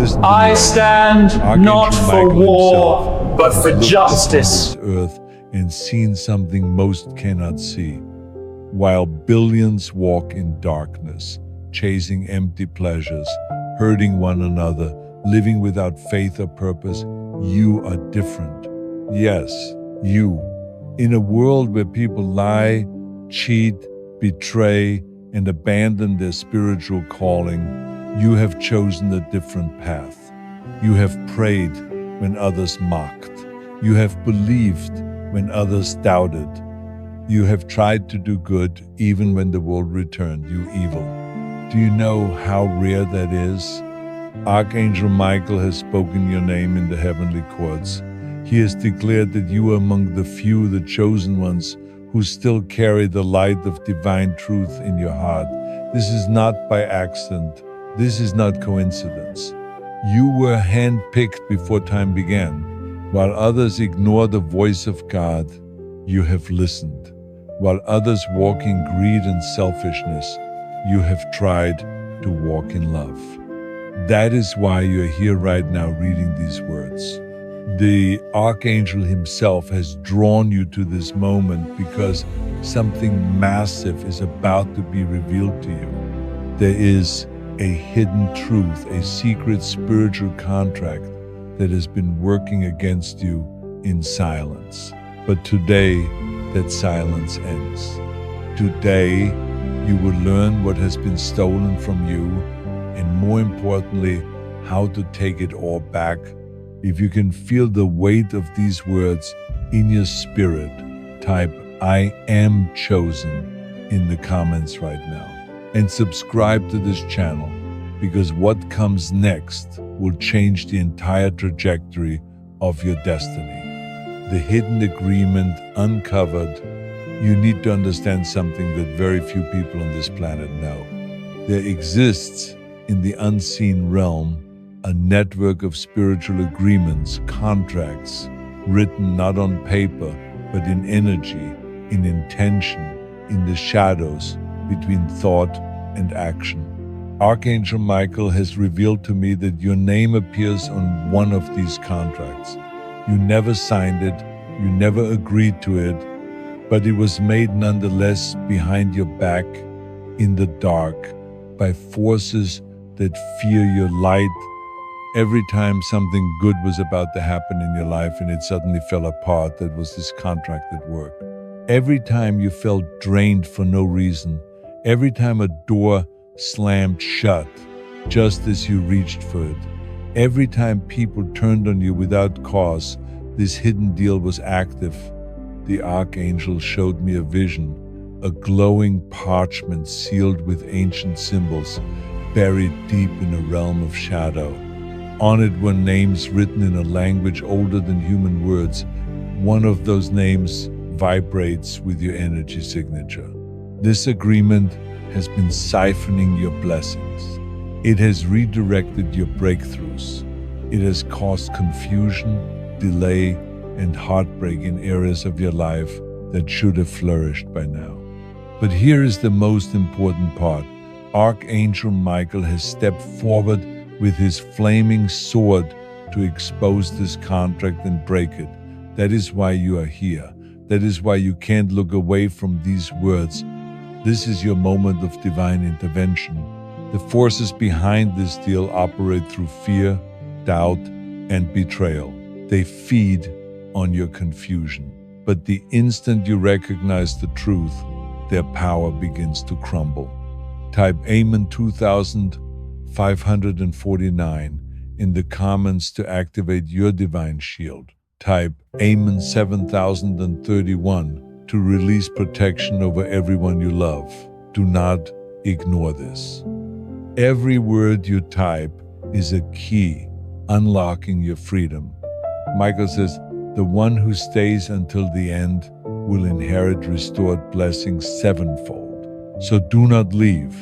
Listen to I me. stand Archangel not for Michael war, himself but has for looked justice. upon this earth and seen something most cannot see. While billions walk in darkness, chasing empty pleasures, hurting one another, living without faith or purpose, you are different. Yes, you. In a world where people lie, cheat, betray, and abandon their spiritual calling, you have chosen a different path. You have prayed when others mocked. You have believed when others doubted. You have tried to do good even when the world returned you evil. Do you know how rare that is? Archangel Michael has spoken your name in the heavenly courts. He has declared that you are among the few, the chosen ones, who still carry the light of divine truth in your heart. This is not by accident. This is not coincidence. You were handpicked before time began. While others ignore the voice of God, you have listened. While others walk in greed and selfishness, you have tried to walk in love. That is why you're here right now reading these words. The Archangel himself has drawn you to this moment because something massive is about to be revealed to you. There is a hidden truth, a secret spiritual contract that has been working against you in silence. But today, that silence ends. Today, you will learn what has been stolen from you, and more importantly, how to take it all back. If you can feel the weight of these words in your spirit, type "I am chosen" in the comments right now. And subscribe to this channel, because what comes next will change the entire trajectory of your destiny. The hidden agreement uncovered. You need to understand something that very few people on this planet know. There exists in the unseen realm a network of spiritual agreements, contracts, written not on paper, but in energy, in intention, in the shadows between thought and action. Archangel Michael has revealed to me that your name appears on one of these contracts. You never signed it, you never agreed to it, but it was made nonetheless behind your back, in the dark, by forces that fear your light. Every time something good was about to happen in your life and it suddenly fell apart, that was this contract at work. Every time you felt drained for no reason, every time a door slammed shut just as you reached for it, every time people turned on you without cause, this hidden deal was active. The Archangel showed me a vision, a glowing parchment sealed with ancient symbols, buried deep in a realm of shadow. On it were names written in a language older than human words. One of those names vibrates with your energy signature. This agreement has been siphoning your blessings. It has redirected your breakthroughs. It has caused confusion, delay, and heartbreak in areas of your life that should have flourished by now. But here is the most important part. Archangel Michael has stepped forward with his flaming sword to expose this contract and break it. That is why you are here. That is why you can't look away from these words. This is your moment of divine intervention. The forces behind this deal operate through fear, doubt, and betrayal. They feed on your confusion. But the instant you recognize the truth, their power begins to crumble. Type Amen 2549 in the comments to activate your divine shield. Type Amen 7031 to release protection over everyone you love. Do not ignore this. Every word you type is a key unlocking your freedom. Michael says, the one who stays until the end will inherit restored blessings sevenfold. So do not leave.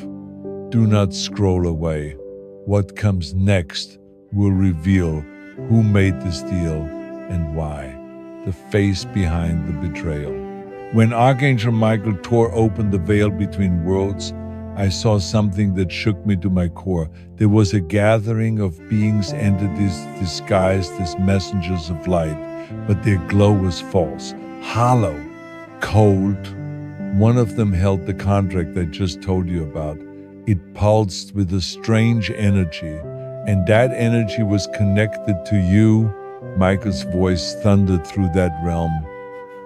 Do not scroll away. What comes next will reveal who made this deal and why. The face behind the betrayal. When Archangel Michael tore open the veil between worlds, I saw something that shook me to my core. There was a gathering of beings, entities disguised as messengers of light, but their glow was false, hollow, cold. One of them held the contract I just told you about. It pulsed with a strange energy, and that energy was connected to you. Michael's voice thundered through that realm.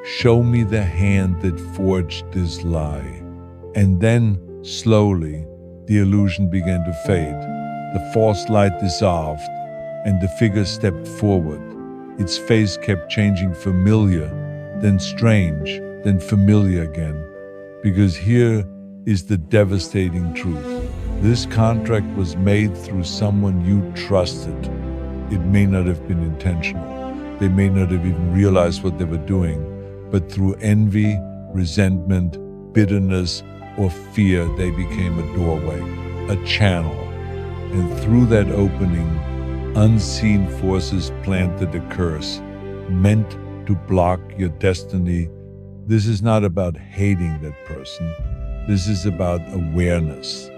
Show me the hand that forged this lie. And then, slowly, the illusion began to fade. The false light dissolved, and the figure stepped forward. Its face kept changing, familiar, then strange, then familiar again. Because here is the devastating truth. This contract was made through someone you trusted. It may not have been intentional. They may not have even realized what they were doing, but through envy, resentment, bitterness, or fear, they became a doorway, a channel. And through that opening, unseen forces planted a curse, meant to block your destiny. This is not about hating that person. This is about awareness.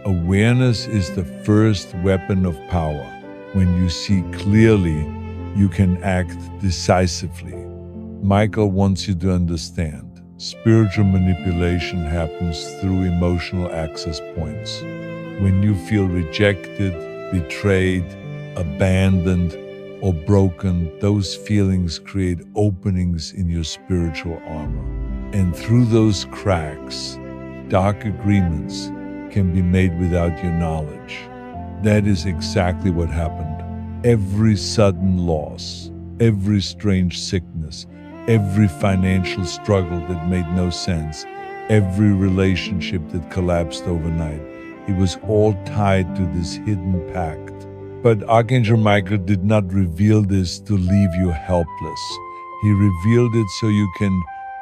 Awareness is the first weapon of power. When you see clearly, you can act decisively. Michael wants you to understand. Spiritual manipulation happens through emotional access points. When you feel rejected, betrayed, abandoned, or broken, those feelings create openings in your spiritual armor. And through those cracks, dark agreements can be made without your knowledge. That is exactly what happened. Every sudden loss, every strange sickness, every financial struggle that made no sense, every relationship that collapsed overnight, it was all tied to this hidden pact. But Archangel Michael did not reveal this to leave you helpless. He revealed it so you can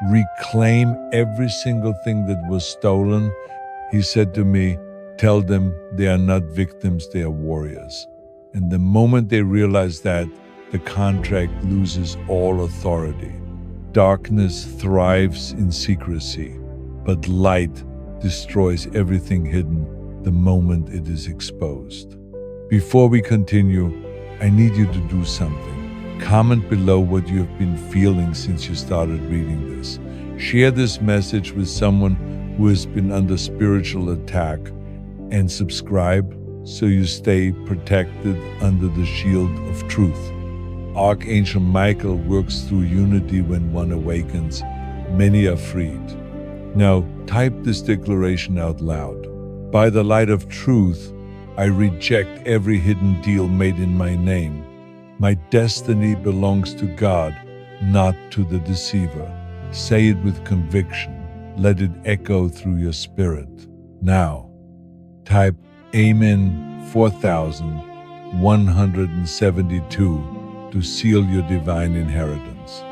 reclaim every single thing that was stolen. He said to me, tell them they are not victims, they are warriors. And the moment they realize that, the contract loses all authority. Darkness thrives in secrecy, but light destroys everything hidden the moment it is exposed. Before we continue, I need you to do something. Comment below what you have been feeling since you started reading this. Share this message with someone who has been under spiritual attack, and subscribe so you stay protected under the shield of truth. Archangel Michael works through unity. When one awakens, many are freed. Now, type this declaration out loud. By the light of truth, I reject every hidden deal made in my name. My destiny belongs to God, not to the deceiver. Say it with conviction. Let it echo through your spirit. Now, type Amen 4172 to seal your divine inheritance.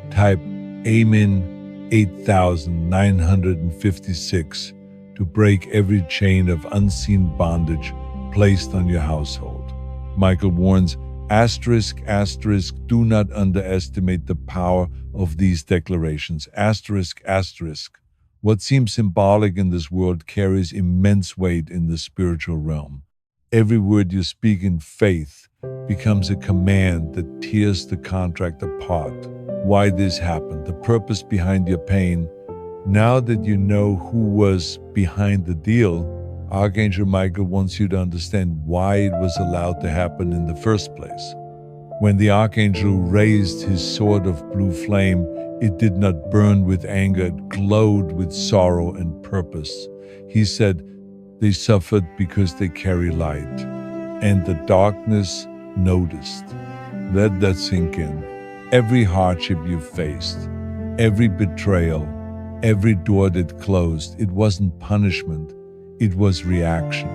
Type Amen 8956 to break every chain of unseen bondage placed on your household. Michael warns, asterisk, asterisk, do not underestimate the power of these declarations. Asterisk, asterisk. What seems symbolic in this world carries immense weight in the spiritual realm. Every word you speak in faith becomes a command that tears the contract apart. Why this happened, the purpose behind your pain. Now that you know who was behind the deal, Archangel Michael wants you to understand why it was allowed to happen in the first place. When the Archangel raised his sword of blue flame, it did not burn with anger, it glowed with sorrow and purpose. He said, they suffered because they carry light. And the darkness noticed. Let that sink in. Every hardship you faced, every betrayal, every door that closed, it wasn't punishment, it was reaction.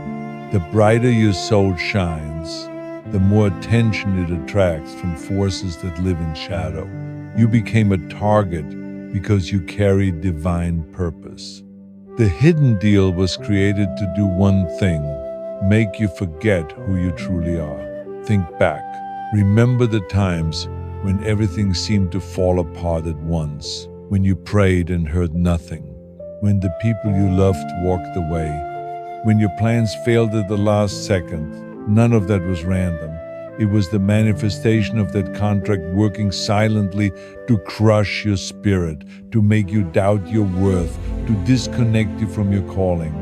The brighter your soul shines, the more attention it attracts from forces that live in shadow. You became a target because you carried divine purpose. The hidden deal was created to do one thing, make you forget who you truly are. Think back. Remember the times when everything seemed to fall apart at once, when you prayed and heard nothing, when the people you loved walked away, When your plans failed at the last second, none of that was random. It was the manifestation of that contract working silently to crush your spirit, to make you doubt your worth, to disconnect you from your calling.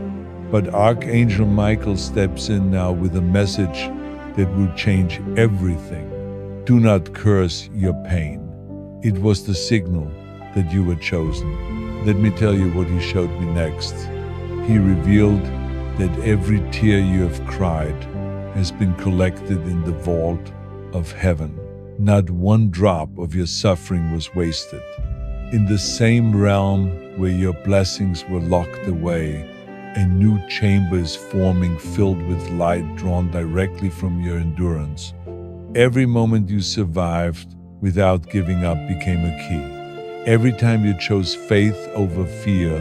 But Archangel Michael steps in now with a message that will change everything. Do not curse your pain. It was the signal that you were chosen. Let me tell you what he showed me next. He revealed that every tear you have cried has been collected in the vault of heaven. Not one drop of your suffering was wasted. In the same realm where your blessings were locked away, a new chamber is forming filled with light drawn directly from your endurance. Every moment you survived without giving up became a key. Every time you chose faith over fear,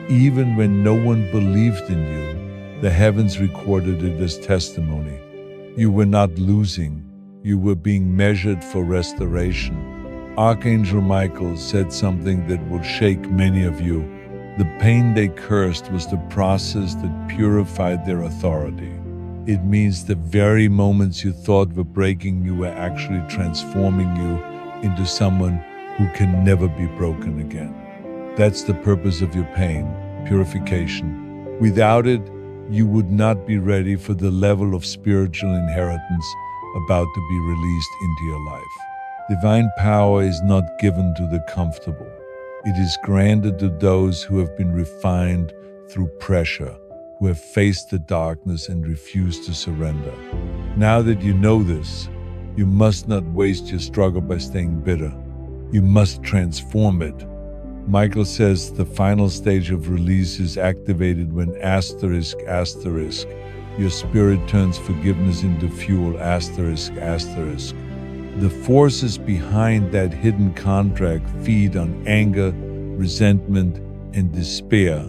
even when no one believed in you, the heavens recorded it as testimony. You were not losing, you were being measured for restoration. Archangel Michael said something that will shake many of you. The pain they cursed was the process that purified their authority. It means the very moments you thought were breaking you were actually transforming you into someone who can never be broken again. That's the purpose of your pain, purification. Without it, you would not be ready for the level of spiritual inheritance about to be released into your life. Divine power is not given to the comfortable. It is granted to those who have been refined through pressure, who have faced the darkness and refused to surrender. Now that you know this, you must not waste your struggle by staying bitter. You must transform it. Michael says the final stage of release is activated when ****, your spirit turns forgiveness into fuel, ****. The forces behind that hidden contract feed on anger, resentment, and despair.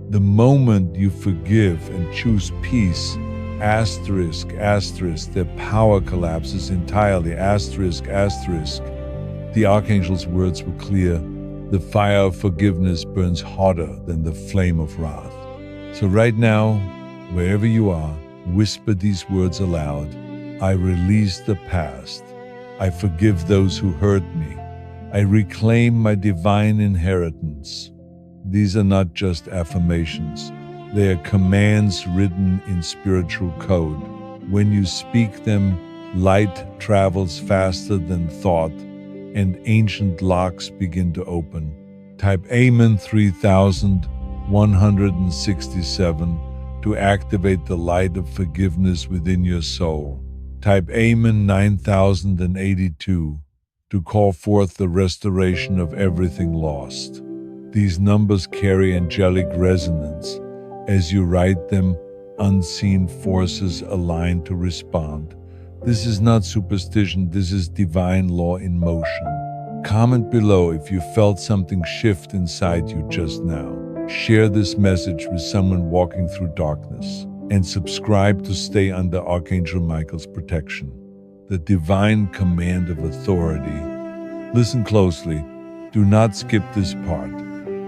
The moment you forgive and choose peace, ****, their power collapses entirely, ****. The Archangel's words were clear. The fire of forgiveness burns hotter than the flame of wrath. So right now, wherever you are, whisper these words aloud. I release the past. I forgive those who hurt me. I reclaim my divine inheritance. These are not just affirmations. They are commands written in spiritual code. When you speak them, light travels faster than thought, and ancient locks begin to open. Type Amen 3167 to activate the light of forgiveness within your soul. Type Amen 9082 to call forth the restoration of everything lost. These numbers carry angelic resonance. As you write them, unseen forces align to respond. This is not superstition, this is divine law in motion. Comment below if you felt something shift inside you just now. Share this message with someone walking through darkness. And subscribe to stay under Archangel Michael's protection. The divine command of authority. Listen closely. Do not skip this part.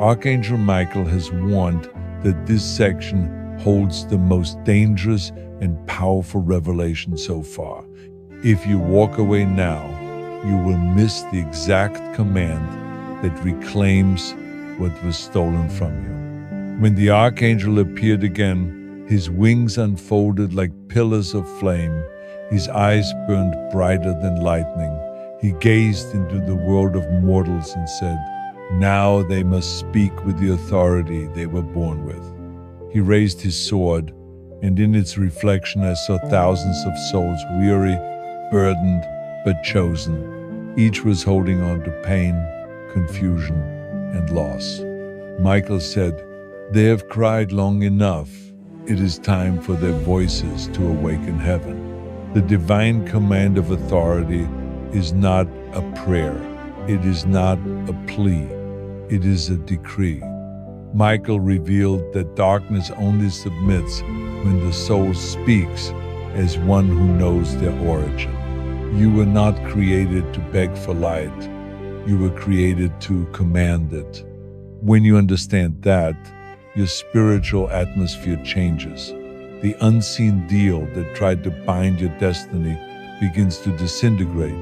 Archangel Michael has warned that this section holds the most dangerous and powerful revelation so far. If you walk away now, you will miss the exact command that reclaims what was stolen from you. When the archangel appeared again, his wings unfolded like pillars of flame. His eyes burned brighter than lightning. He gazed into the world of mortals and said, "Now they must speak with the authority they were born with." He raised his sword, and in its reflection I saw thousands of souls, weary, burdened, but chosen. Each was holding on to pain, confusion, and loss. Michael said, "They have cried long enough. It is time for their voices to awaken heaven." The divine command of authority is not a prayer. It is not a plea. It is a decree. Michael revealed that darkness only submits when the soul speaks as one who knows their origin. You were not created to beg for light. You were created to command it. When you understand that, your spiritual atmosphere changes. The unseen deal that tried to bind your destiny begins to disintegrate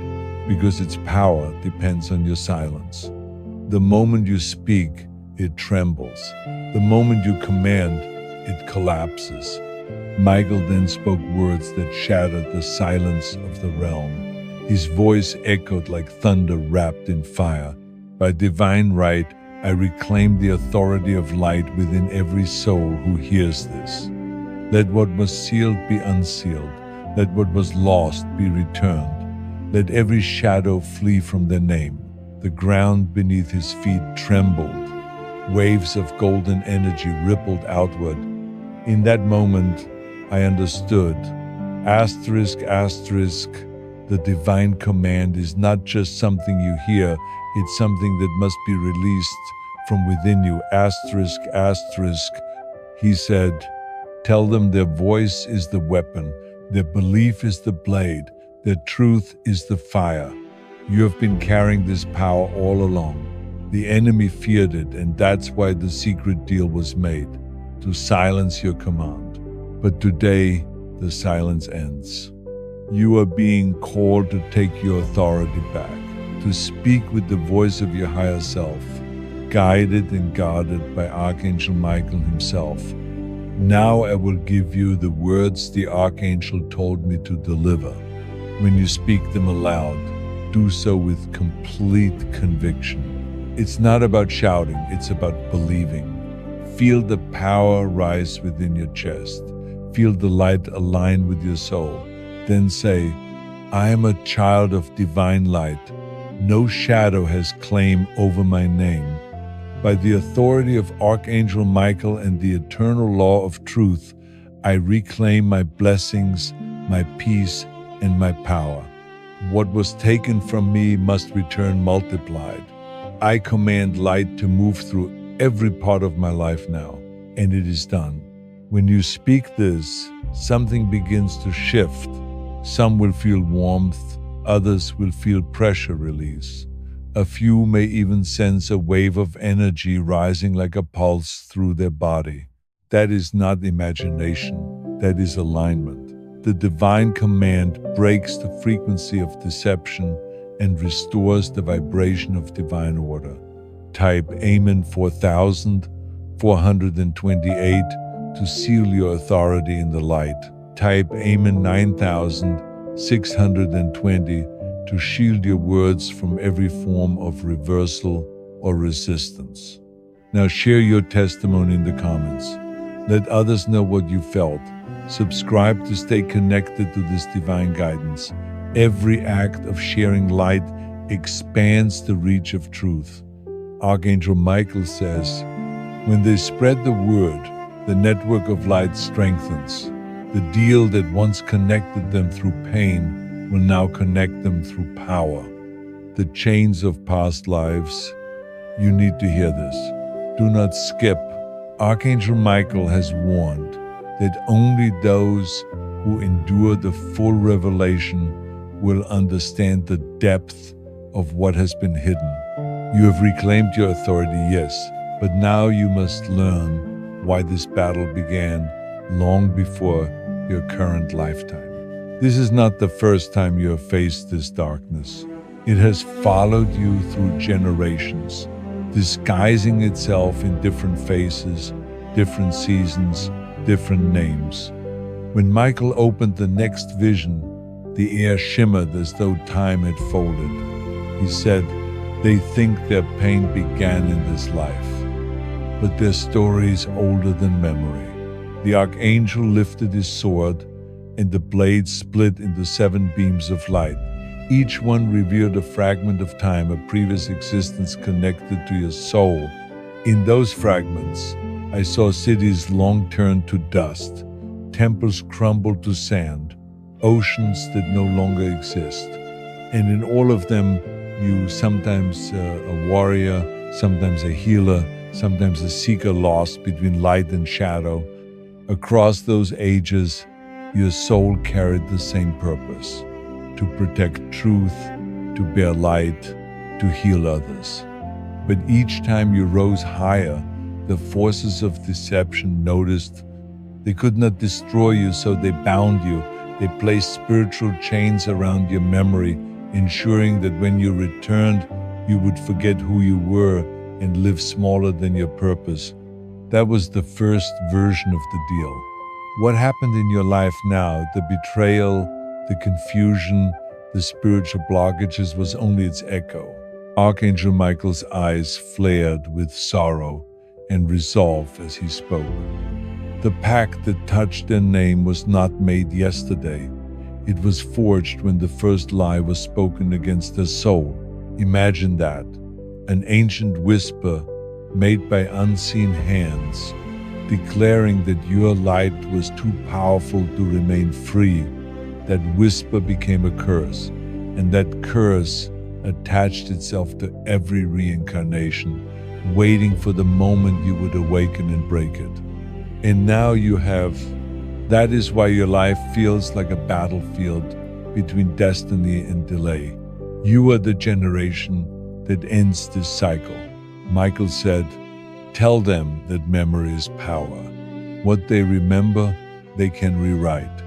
because its power depends on your silence. The moment you speak, it trembles. The moment you command, it collapses. Michael then spoke words that shattered the silence of the realm. His voice echoed like thunder wrapped in fire. By divine right, I reclaim the authority of light within every soul who hears this. Let what was sealed be unsealed. Let what was lost be returned. Let every shadow flee from their name. The ground beneath his feet trembled. Waves of golden energy rippled outward. In that moment, I understood. Asterisk, asterisk, the divine command is not just something you hear, it's something that must be released from within you. Asterisk, asterisk, he said, tell them their voice is the weapon, their belief is the blade, their truth is the fire. You have been carrying this power all along. The enemy feared it, and that's why the secret deal was made, to silence your command. But today, the silence ends. You are being called to take your authority back, to speak with the voice of your higher self, guided and guarded by Archangel Michael himself. Now I will give you the words the Archangel told me to deliver. When you speak them aloud, do so with complete conviction. It's not about shouting, it's about believing. Feel the power rise within your chest. Feel the light align with your soul. Then say, I am a child of divine light. No shadow has claim over my name. By the authority of Archangel Michael and the eternal law of truth, I reclaim my blessings, my peace, and my power. What was taken from me must return multiplied. I command light to move through every part of my life now, and it is done. When you speak this, something begins to shift. Some will feel warmth, others will feel pressure release. A few may even sense a wave of energy rising like a pulse through their body. That is not imagination, that is alignment. The divine command breaks the frequency of deception and restores the vibration of divine order. Type Amen 4428 to seal your authority in the light. Type Amen 9620 to shield your words from every form of reversal or resistance. Now share your testimony in the comments. Let others know what you felt. Subscribe to stay connected to this divine guidance. Every act of sharing light expands the reach of truth. Archangel Michael says, when they spread the word, the network of light strengthens. The deal that once connected them through pain will now connect them through power. The chains of past lives. You need to hear this. Do not skip. Archangel Michael has warned that only those who endure the full revelation will understand the depth of what has been hidden. You have reclaimed your authority, yes, but now you must learn why this battle began long before your current lifetime. This is not the first time you have faced this darkness. It has followed you through generations, disguising itself in different faces, different seasons, different names. When Michael opened the next vision, the air shimmered as though time had folded. He said, they think their pain began in this life, but their story is older than memory. The archangel lifted his sword, and the blade split into 7 beams of light. Each one revealed a fragment of time, a previous existence connected to your soul. In those fragments, I saw cities long turned to dust, temples crumbled to sand, oceans that no longer exist. And in all of them, you sometimes a warrior, sometimes a healer, sometimes a seeker lost between light and shadow. Across those ages, your soul carried the same purpose: to protect truth, to bear light, to heal others. But each time you rose higher, the forces of deception noticed They could not destroy you, so they bound you. They placed spiritual chains around your memory, ensuring that when you returned, you would forget who you were and live smaller than your purpose. That was the first version of the deal. What happened in your life now, the betrayal, the confusion, the spiritual blockages, was only its echo. Archangel Michael's eyes flared with sorrow and resolve as he spoke. The pact that touched their name was not made yesterday. It was forged when the first lie was spoken against their soul. Imagine that, an ancient whisper made by unseen hands, declaring that your light was too powerful to remain free. That whisper became a curse, and that curse attached itself to every reincarnation, waiting for the moment you would awaken and break it. And now you have. That is why your life feels like a battlefield between destiny and delay. You are the generation that ends this cycle. Michael said, "Tell them that memory is power. What they remember, they can rewrite."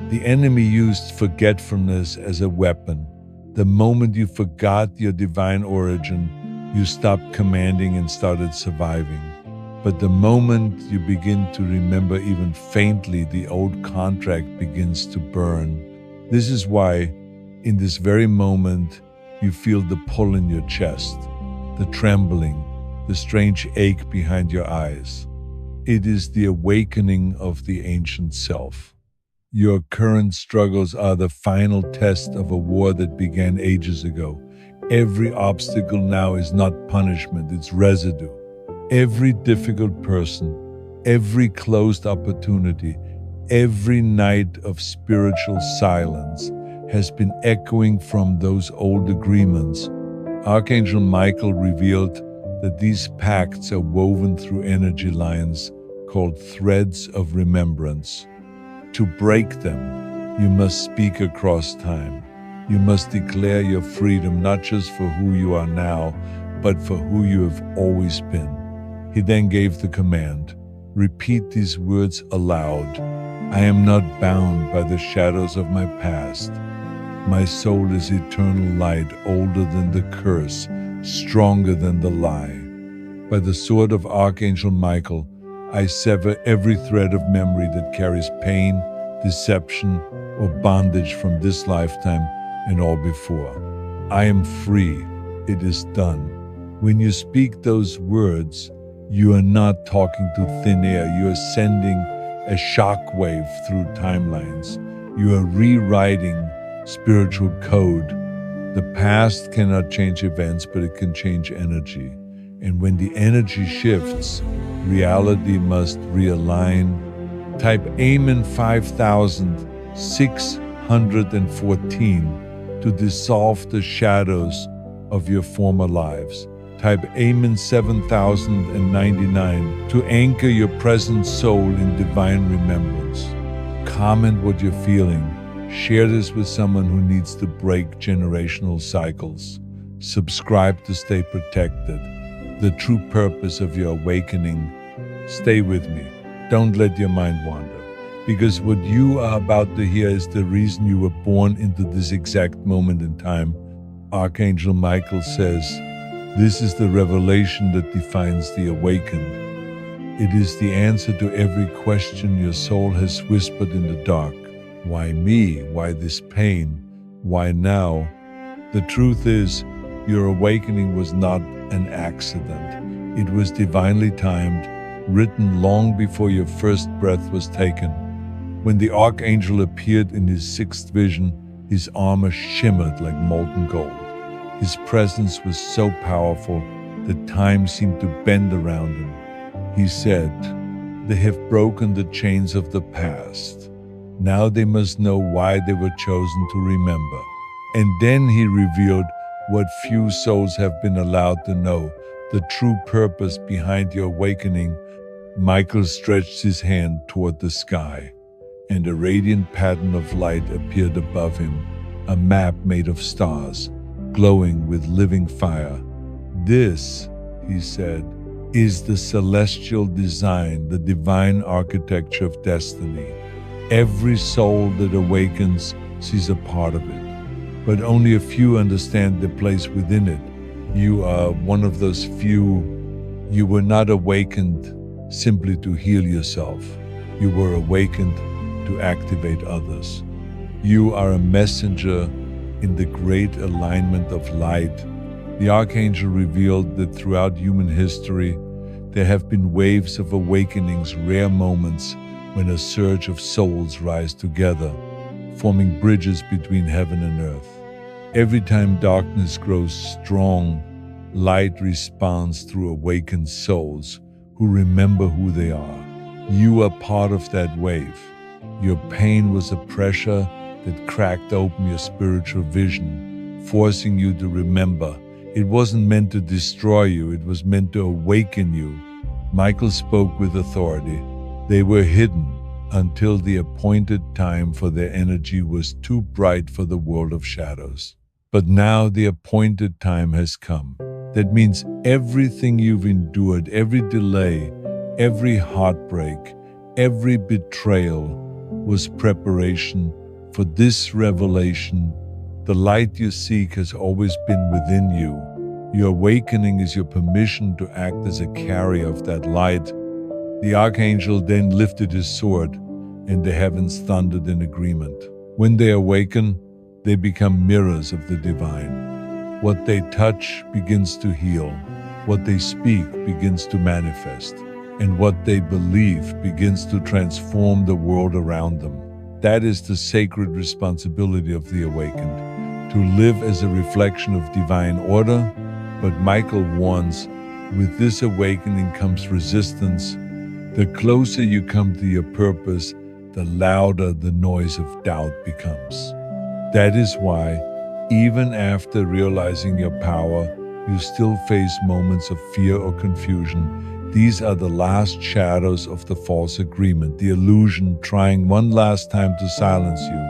The enemy used forgetfulness as a weapon. The moment you forgot your divine origin, you stopped commanding and started surviving. But the moment you begin to remember even faintly, the old contract begins to burn. This is why, in this very moment, you feel the pull in your chest, the trembling, the strange ache behind your eyes. It is the awakening of the ancient self. Your current struggles are the final test of a war that began ages ago. Every obstacle now is not punishment, it's residue. Every difficult person, every closed opportunity, every night of spiritual silence has been echoing from those old agreements. Archangel Michael revealed that these pacts are woven through energy lines called threads of remembrance. To break them, you must speak across time. You must declare your freedom not just for who you are now, but for who you have always been. He then gave the command, "Repeat these words aloud. I am not bound by the shadows of my past. My soul is eternal light, older than the curse, stronger than the lie. By the sword of Archangel Michael, I sever every thread of memory that carries pain, deception, or bondage from this lifetime and all before. I am free. It is done." When you speak those words, you are not talking to thin air. You are sending a shockwave through timelines. You are rewriting spiritual code. The past cannot change events, but it can change energy. And when the energy shifts, reality must realign. Type Amen 5614 to dissolve the shadows of your former lives. Type Amen 7099 to anchor your present soul in divine remembrance. Comment what you're feeling. Share this with someone who needs to break generational cycles. Subscribe to stay protected. The true purpose of your awakening. Stay with me. Don't let your mind wander. Because what you are about to hear is the reason you were born into this exact moment in time. Archangel Michael says, this is the revelation that defines the awakened. It is the answer to every question your soul has whispered in the dark. Why me? Why this pain? Why now? The truth is, your awakening was not an accident. It was divinely timed, written long before your first breath was taken. When the archangel appeared in his sixth vision, his armor shimmered like molten gold. His presence was so powerful that time seemed to bend around him. He said, "They have broken the chains of the past. Now they must know why they were chosen to remember." And then he revealed what few souls have been allowed to know, the true purpose behind your awakening. Michael stretched his hand toward the sky, and a radiant pattern of light appeared above him, a map made of stars, glowing with living fire. "This," he said, is the celestial design, the divine architecture of destiny. Every soul that awakens sees a part of it, but only a few understand their place within it. You are one of those few. You were not awakened simply to heal yourself. You were awakened to activate others. You are a messenger in the great alignment of light. The Archangel revealed that throughout human history, there have been waves of awakenings, rare moments when a surge of souls rise together, forming bridges between heaven and earth. Every time darkness grows strong, light responds through awakened souls who remember who they are. You are part of that wave. Your pain was a pressure that cracked open your spiritual vision, forcing you to remember. It wasn't meant to destroy you, it was meant to awaken you. Michael spoke with authority. They were hidden until the appointed time for their energy was too bright for the world of shadows. But now the appointed time has come. That means everything you've endured, every delay, every heartbreak, every betrayal was preparation for this revelation. The light you seek has always been within you. Your awakening is your permission to act as a carrier of that light. The Archangel then lifted his sword, and the heavens thundered in agreement. When they awaken, they become mirrors of the divine. What they touch begins to heal. What they speak begins to manifest. And what they believe begins to transform the world around them. That is the sacred responsibility of the awakened, to live as a reflection of divine order. But Michael warns, with this awakening comes resistance. The closer you come to your purpose, the louder the noise of doubt becomes. That is why, even after realizing your power, you still face moments of fear or confusion. These are the last shadows of the false agreement, the illusion trying one last time to silence you.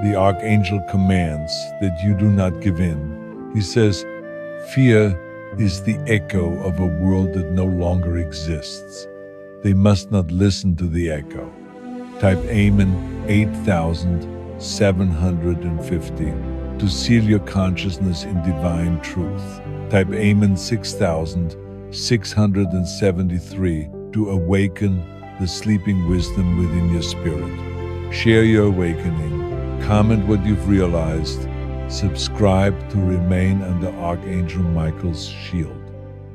The Archangel commands that you do not give in. He says, fear is the echo of a world that no longer exists. They must not listen to the echo. Type Amen 8750 to seal your consciousness in divine truth. Type Amen 6673 to awaken the sleeping wisdom within your spirit. Share your awakening. Comment what you've realized. Subscribe to remain under Archangel Michael's shield.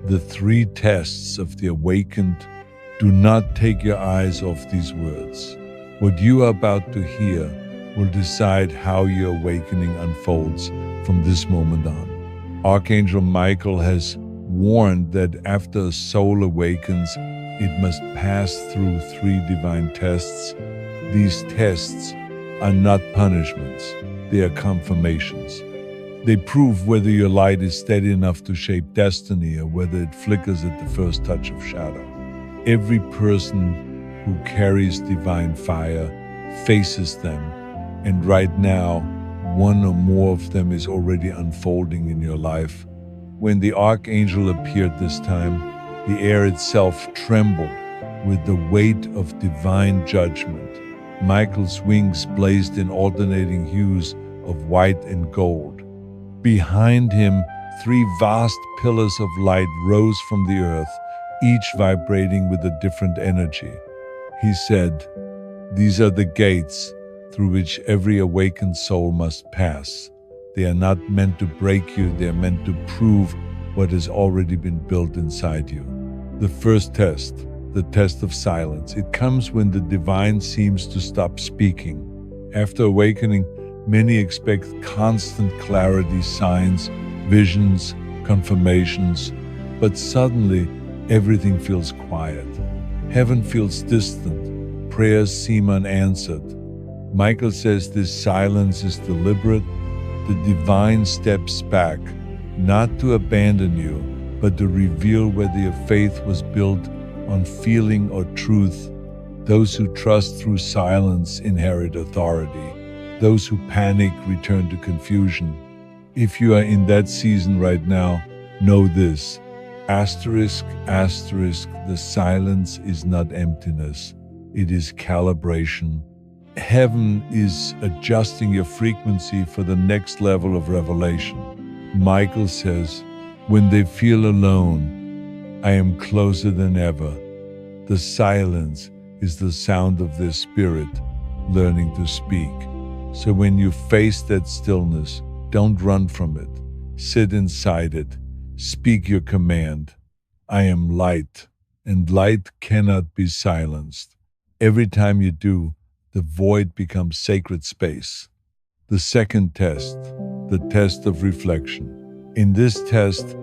The 3 tests of the awakened. Do not take your eyes off these words. What you are about to hear will decide how your awakening unfolds from this moment on. Archangel Michael has warned that after a soul awakens, it must pass through 3 divine tests. These tests are not punishments, they are confirmations. They prove whether your light is steady enough to shape destiny or whether it flickers at the first touch of shadow. Every person who carries divine fire faces them, and right now, one or more of them is already unfolding in your life. When the Archangel appeared this time, the air itself trembled with the weight of divine judgment. Michael's wings blazed in alternating hues of white and gold. Behind him, 3 vast pillars of light rose from the earth, each vibrating with a different energy. He said, "These are the gates through which every awakened soul must pass. They are not meant to break you, they are meant to prove what has already been built inside you." The first test, the test of silence. It comes when the divine seems to stop speaking. After awakening, many expect constant clarity, signs, visions, confirmations, but suddenly everything feels quiet. Heaven feels distant. Prayers seem unanswered. Michael says this silence is deliberate. The divine steps back, not to abandon you, but to reveal whether your faith was built on feeling or truth. Those who trust through silence inherit authority. Those who panic return to confusion. If you are in that season right now, know this. Asterisk, asterisk, the silence is not emptiness, it is calibration. Heaven is adjusting your frequency for the next level of revelation. Michael says, when they feel alone, I am closer than ever. The silence is the sound of their spirit learning to speak. So when you face that stillness, don't run from it. Sit inside it. Speak your command. I am light, and light cannot be silenced. Every time you do, the void becomes sacred space. The second test, the test of reflection. In this test,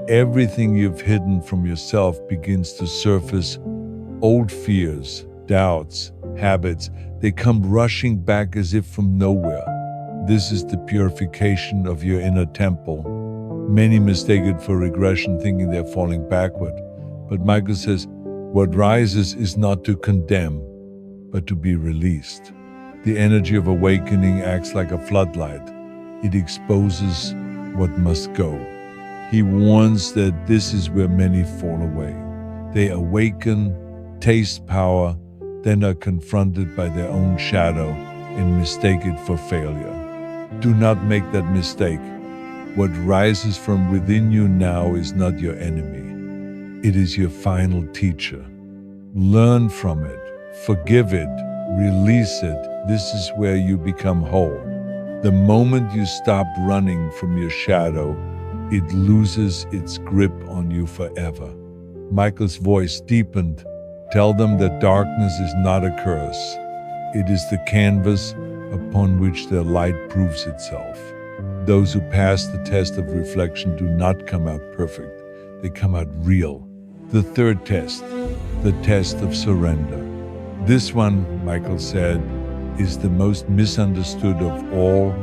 everything you've hidden from yourself begins to surface. Old fears, doubts, habits, they come rushing back as if from nowhere. This is the purification of your inner temple. Many mistake it for regression, thinking they're falling backward. But Michael says, what rises is not to condemn, but to be released. The energy of awakening acts like a floodlight. It exposes what must go. He warns that this is where many fall away. They awaken, taste power, then are confronted by their own shadow and mistake it for failure. Do not make that mistake. What rises from within you now is not your enemy. It is your final teacher. Learn from it, forgive it, release it. This is where you become whole. The moment you stop running from your shadow, it loses its grip on you forever. Michael's voice deepened. Tell them that darkness is not a curse. It is the canvas upon which their light proves itself. Those who pass the test of reflection do not come out perfect. They come out real. The third test, the test of surrender. This one, Michael said, is the most misunderstood of all.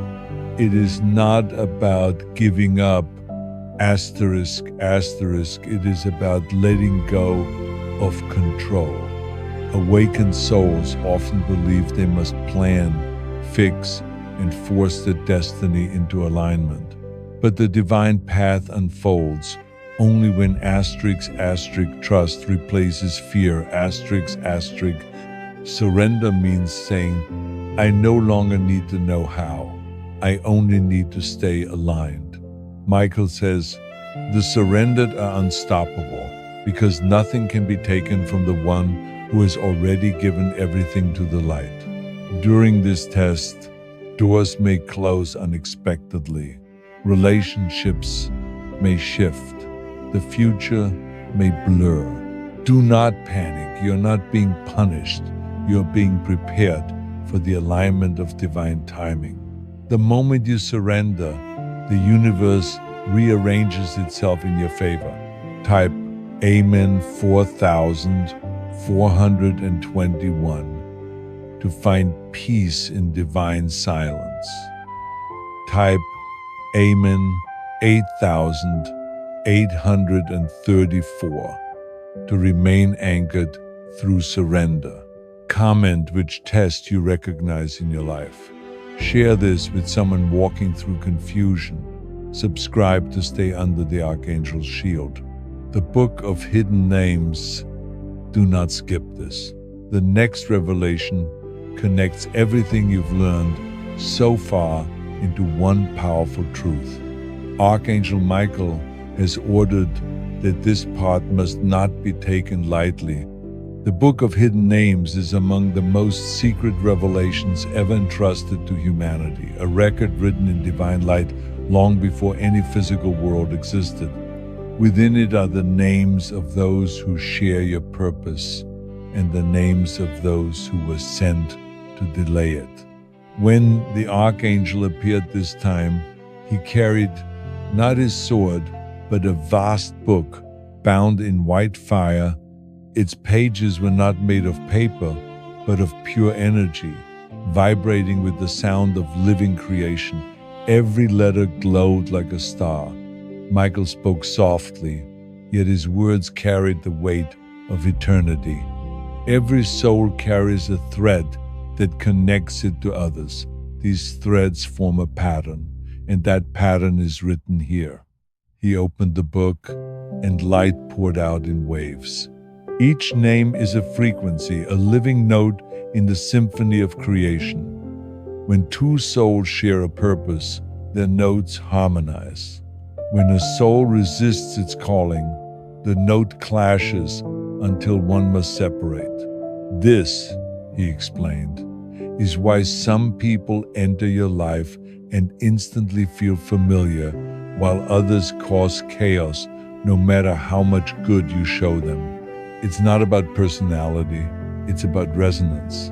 It is not about giving up, asterisk, asterisk. It is about letting go of control. Awakened souls often believe they must plan, fix, and force their destiny into alignment. But the divine path unfolds only when asterisk, asterisk, trust replaces fear, asterisk, asterisk. Surrender means saying, I no longer need to know how. I only need to stay aligned. Michael says, the surrendered are unstoppable because nothing can be taken from the one who has already given everything to the light. During this test, doors may close unexpectedly. Relationships may shift. The future may blur. Do not panic. You're not being punished. You're being prepared for the alignment of divine timing. The moment you surrender, the universe rearranges itself in your favor. Type Amen 4421 to find peace in divine silence. Type Amen 8834 to remain anchored through surrender. Comment which test you recognize in your life. Share this with someone walking through confusion. Subscribe to stay under the Archangel's shield. The Book of Hidden Names. Do not skip this. The next revelation connects everything you've learned so far into one powerful truth. Archangel Michael has ordered that this part must not be taken lightly. The Book of Hidden Names is among the most secret revelations ever entrusted to humanity, a record written in divine light long before any physical world existed. Within it are the names of those who share your purpose and the names of those who were sent to delay it. When the archangel appeared this time, he carried not his sword, but a vast book bound in white fire. Its pages were not made of paper, but of pure energy, vibrating with the sound of living creation. Every letter glowed like a star. Michael spoke softly, yet his words carried the weight of eternity. Every soul carries a thread that connects it to others. These threads form a pattern, and that pattern is written here. He opened the book, and light poured out in waves. Each name is a frequency, a living note in the symphony of creation. When two souls share a purpose, their notes harmonize. When a soul resists its calling, the note clashes until one must separate. This, he explained, is why some people enter your life and instantly feel familiar, while others cause chaos no matter how much good you show them. It's not about personality, it's about resonance.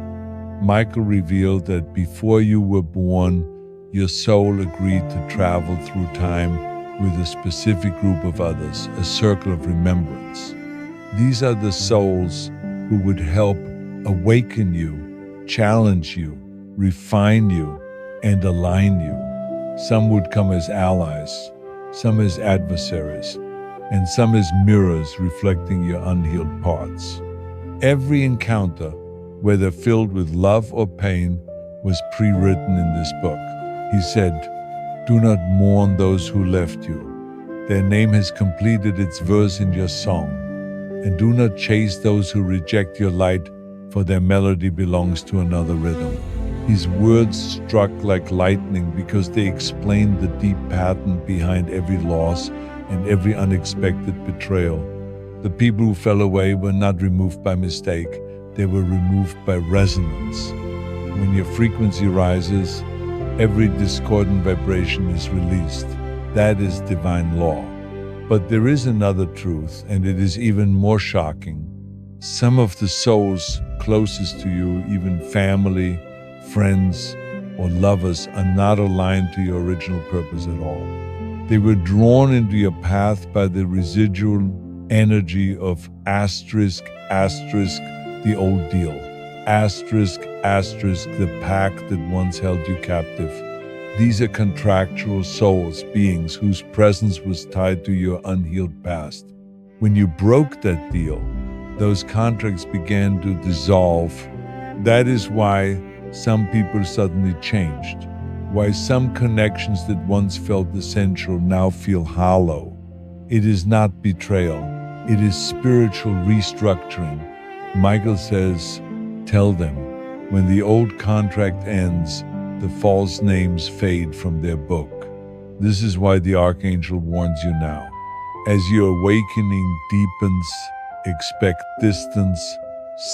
Michael revealed that before you were born, your soul agreed to travel through time with a specific group of others, a circle of remembrance. These are the souls who would help awaken you, challenge you, refine you, and align you. Some would come as allies, some as adversaries, and some as mirrors reflecting your unhealed parts. Every encounter, whether filled with love or pain, was pre-written in this book. He said, "Do not mourn those who left you. Their name has completed its verse in your song. And do not chase those who reject your light, for their melody belongs to another rhythm." His words struck like lightning because they explained the deep pattern behind every loss and every unexpected betrayal. The people who fell away were not removed by mistake, they were removed by resonance. When your frequency rises, every discordant vibration is released. That is divine law. But there is another truth, and it is even more shocking. Some of the souls closest to you, even family, friends, or lovers, are not aligned to your original purpose at all. They were drawn into your path by the residual energy of asterisk, asterisk, the old deal. Asterisk, asterisk, the pack that once held you captive. These are contractual souls, beings whose presence was tied to your unhealed past. When you broke that deal, those contracts began to dissolve. That is why some people suddenly changed, why some connections that once felt essential now feel hollow. It is not betrayal, it is spiritual restructuring. Michael says, "Tell them, when the old contract ends, the false names fade from their book." This is why the Archangel warns you now. As your awakening deepens, expect distance,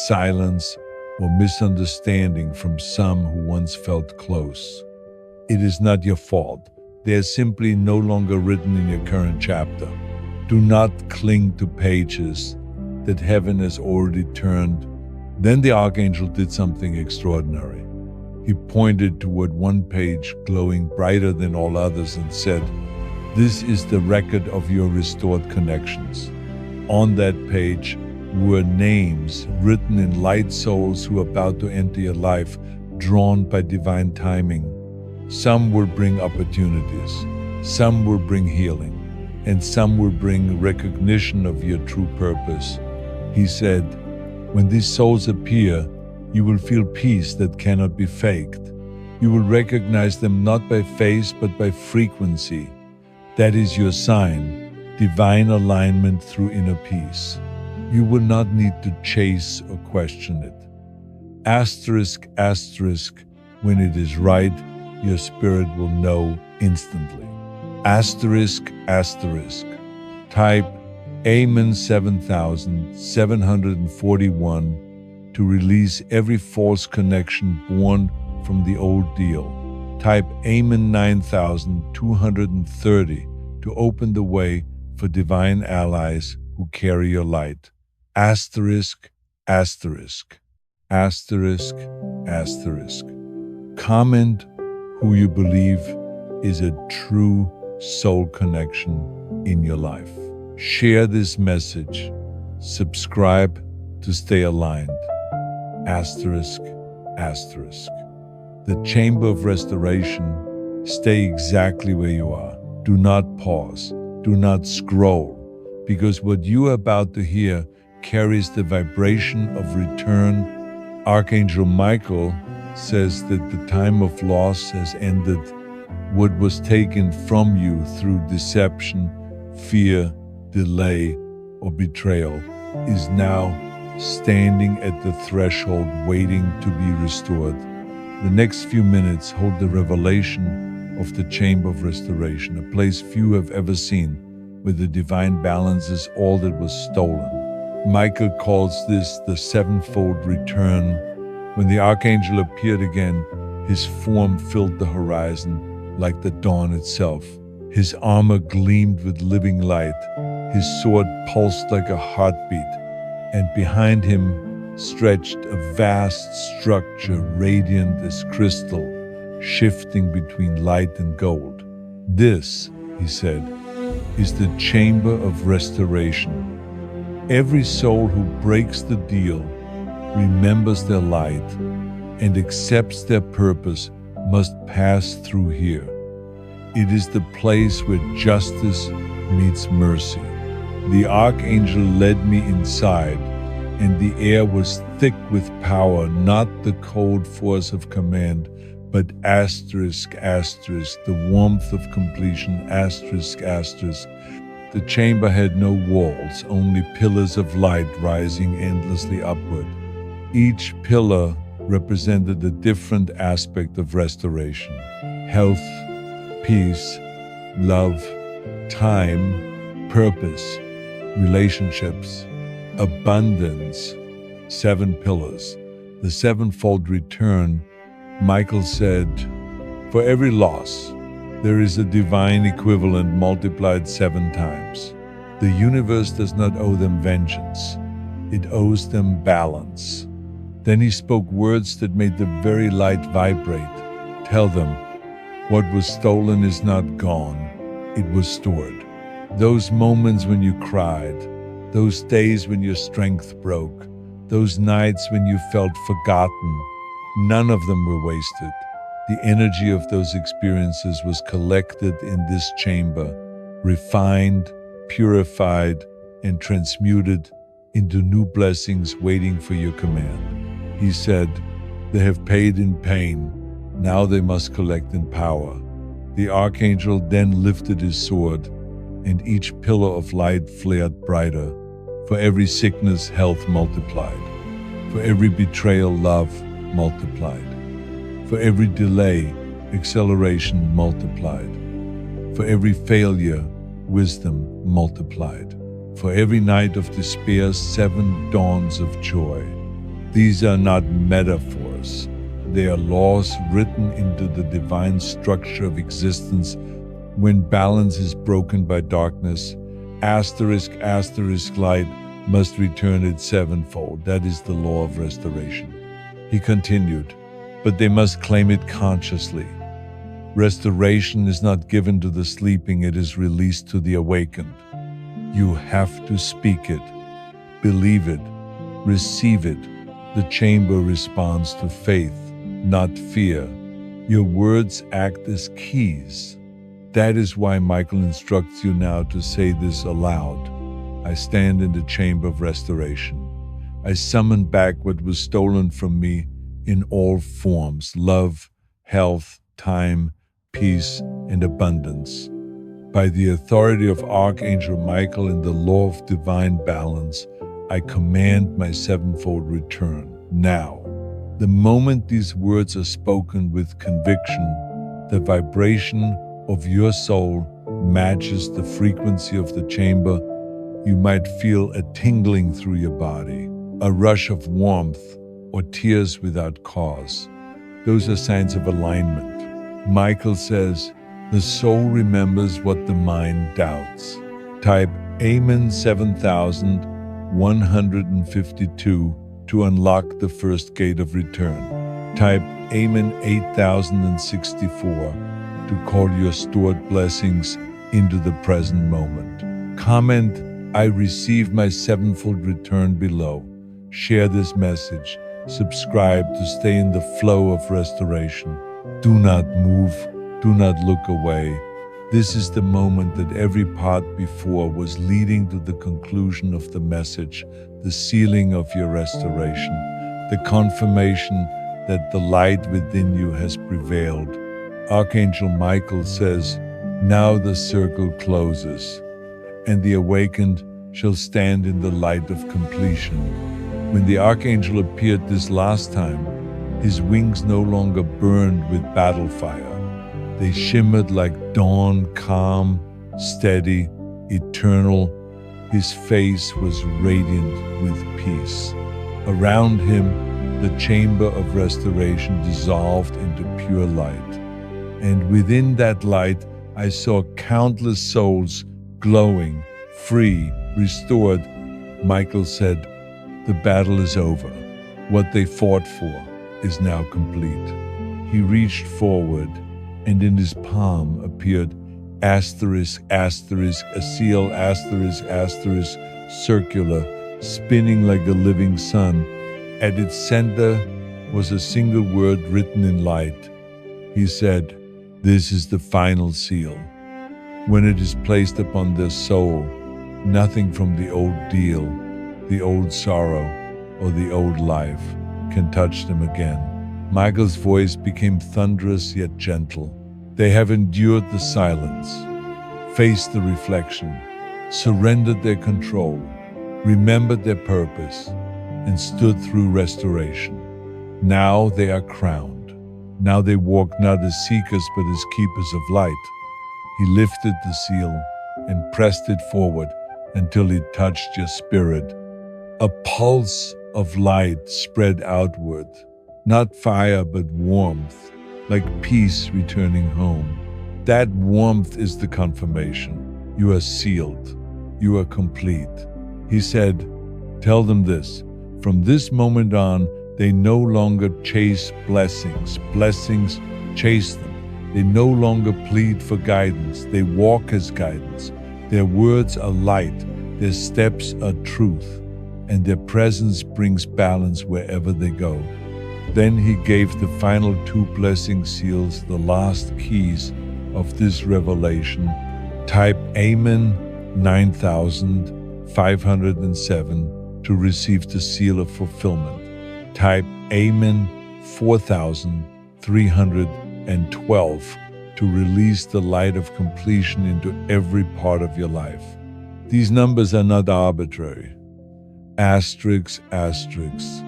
silence, or misunderstanding from some who once felt close. It is not your fault. They are simply no longer written in your current chapter. Do not cling to pages that heaven has already turned. Then the Archangel did something extraordinary. He pointed toward one page glowing brighter than all others and said, "This is the record of your restored connections." On that page were names written in light souls who are about to enter your life, drawn by divine timing. Some will bring opportunities, some will bring healing, and some will bring recognition of your true purpose. He said, "When these souls appear, you will feel peace that cannot be faked. You will recognize them not by face but by frequency. That is your sign, divine alignment through inner peace. You will not need to chase or question it. Asterisk, asterisk, when it is right, your spirit will know instantly. Asterisk, asterisk. Type Amen 7741 to release every false connection born from the old deal. Type Amen 9230 to open the way for divine allies who carry your light. Asterisk, asterisk, asterisk, asterisk. Comment who you believe is a true soul connection in your life. Share this message. Subscribe to stay aligned. Asterisk, asterisk. The Chamber of Restoration. Stay exactly where you are. Do not pause. Do not scroll, because what you are about to hear carries the vibration of return. Archangel Michael says that the time of loss has ended. What was taken from you through deception fear, delay, or betrayal, is now standing at the threshold waiting to be restored. The next few minutes hold the revelation of the Chamber of Restoration, a place few have ever seen, where the divine balances all that was stolen. Michael calls this the sevenfold return. When the Archangel appeared again, his form filled the horizon like the dawn itself. His armor gleamed with living light. His sword pulsed like a heartbeat, and behind him stretched a vast structure radiant as crystal, shifting between light and gold. This, he said, is the Chamber of Restoration. Every soul who breaks the deal, remembers their light, and accepts their purpose must pass through here. It is the place where justice meets mercy. The Archangel led me inside, and the air was thick with power, not the cold force of command, but asterisk, asterisk, the warmth of completion, asterisk, asterisk. The chamber had no walls, only pillars of light rising endlessly upward. Each pillar represented a different aspect of restoration: health, peace, love, time, purpose, relationships, abundance. 7 pillars. The sevenfold return. Michael said, for every loss, there is a divine equivalent multiplied 7 times. The universe does not owe them vengeance. It owes them balance. Then he spoke words that made the very light vibrate. Tell them, what was stolen is not gone. It was stored. Those moments when you cried, those days when your strength broke, those nights when you felt forgotten, none of them were wasted. The energy of those experiences was collected in this chamber, refined, purified, and transmuted into new blessings waiting for your command. He said, they have paid in pain, now they must collect in power. The Archangel then lifted his sword, and each pillar of light flared brighter. For every sickness, health multiplied. For every betrayal, love multiplied. For every delay, acceleration multiplied. For every failure, wisdom multiplied. For every night of despair, 7 dawns of joy. These are not metaphors. They are laws written into the divine structure of existence. When balance is broken by darkness, asterisk, asterisk, light must return its sevenfold. That is the law of restoration. He continued, but they must claim it consciously. Restoration is not given to the sleeping, it is released to the awakened. You have to speak it, believe it, receive it. The chamber responds to faith, not fear. Your words act as keys. That is why Michael instructs you now to say this aloud. I stand in the chamber of restoration. I summon back what was stolen from me in all forms: love, health, time, peace, and abundance. By the authority of Archangel Michael and the law of divine balance, I command my sevenfold return now. The moment these words are spoken with conviction, the vibration of your soul matches the frequency of the chamber. You might feel a tingling through your body, a rush of warmth, or tears without cause. Those are signs of alignment. Michael says, the soul remembers what the mind doubts. Type Amen 7152 to unlock the first gate of return. Type Amen 8064 to call your stored blessings into the present moment. Comment, I receive my sevenfold return below. Share this message. Subscribe to stay in the flow of restoration. Do not move. Do not look away. This is the moment that every part before was leading to the conclusion of the message, the sealing of your restoration, the confirmation that the light within you has prevailed. Archangel Michael says, now the circle closes. and the awakened shall stand in the light of completion. When the archangel appeared this last time, his wings no longer burned with battle fire. They shimmered like dawn, calm, steady, eternal. His face was radiant with peace. Around him, the chamber of restoration dissolved into pure light. And within that light, I saw countless souls glowing, free, restored. Michael said, "The battle is over. What they fought for is now complete." He reached forward, and in his palm appeared asterisk, asterisk, a seal, asterisk, asterisk, circular, spinning like a living sun. At its center was a single word written in light. He said, "This is the final seal. When it is placed upon their soul, nothing from the old deal, the old sorrow, or the old life can touch them again." Michael's voice became thunderous yet gentle. They have endured the silence, faced the reflection, surrendered their control, remembered their purpose, and stood through restoration. Now they are crowned. Now they walk not as seekers but as keepers of light. He lifted the seal and pressed it forward until it touched your spirit. A pulse of light spread outward, not fire but warmth, like peace returning home. That warmth is the confirmation. You are sealed. You are complete. He said, "Tell them this. From this moment on, they no longer chase blessings. Blessings chase them. They no longer plead for guidance. They walk as guidance. Their words are light. Their steps are truth. And their presence brings balance wherever they go." Then he gave the final 2 blessing seals, the last keys of this revelation. Type Amen 9507 to receive the seal of fulfillment. Type Amen 4312 to release the light of completion into every part of your life. These numbers are not arbitrary. Asterisks, asterisks.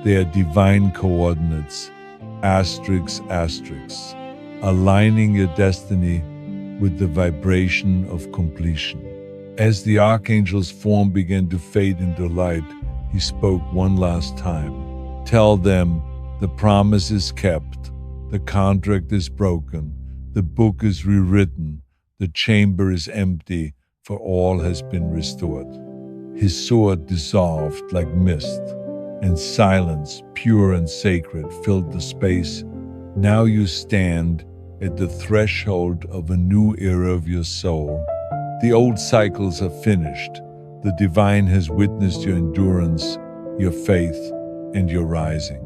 They are divine coordinates. Asterisks, asterisks. Aligning your destiny with the vibration of completion. As the archangel's form began to fade into light, he spoke one last time. "Tell them the promise is kept, the contract is broken, the book is rewritten, the chamber is empty, for all has been restored." His sword dissolved like mist, and silence, pure and sacred, filled the space. Now you stand at the threshold of a new era of your soul. The old cycles are finished. The divine has witnessed your endurance, your faith, and your rising.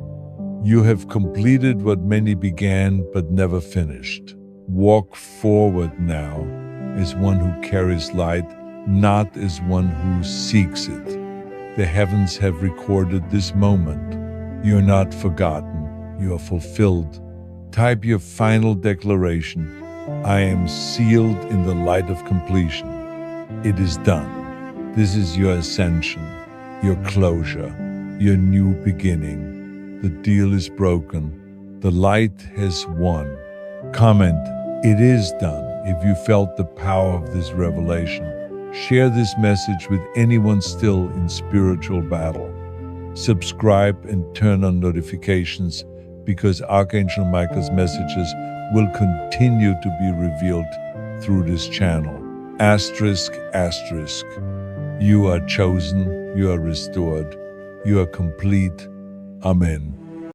You have completed what many began but never finished. Walk forward now as one who carries light, not as one who seeks it. The heavens have recorded this moment. You are not forgotten. You are fulfilled. Type your final declaration. "I am sealed in the light of completion." It is done. This is your ascension, your closure, your new beginning. The deal is broken. The light has won. Comment, "It is done," if you felt the power of this revelation. Share this message with anyone still in spiritual battle. Subscribe and turn on notifications, because Archangel Michael's messages will continue to be revealed through this channel. Asterisk, asterisk. You are chosen, you are restored, you are complete. Amen.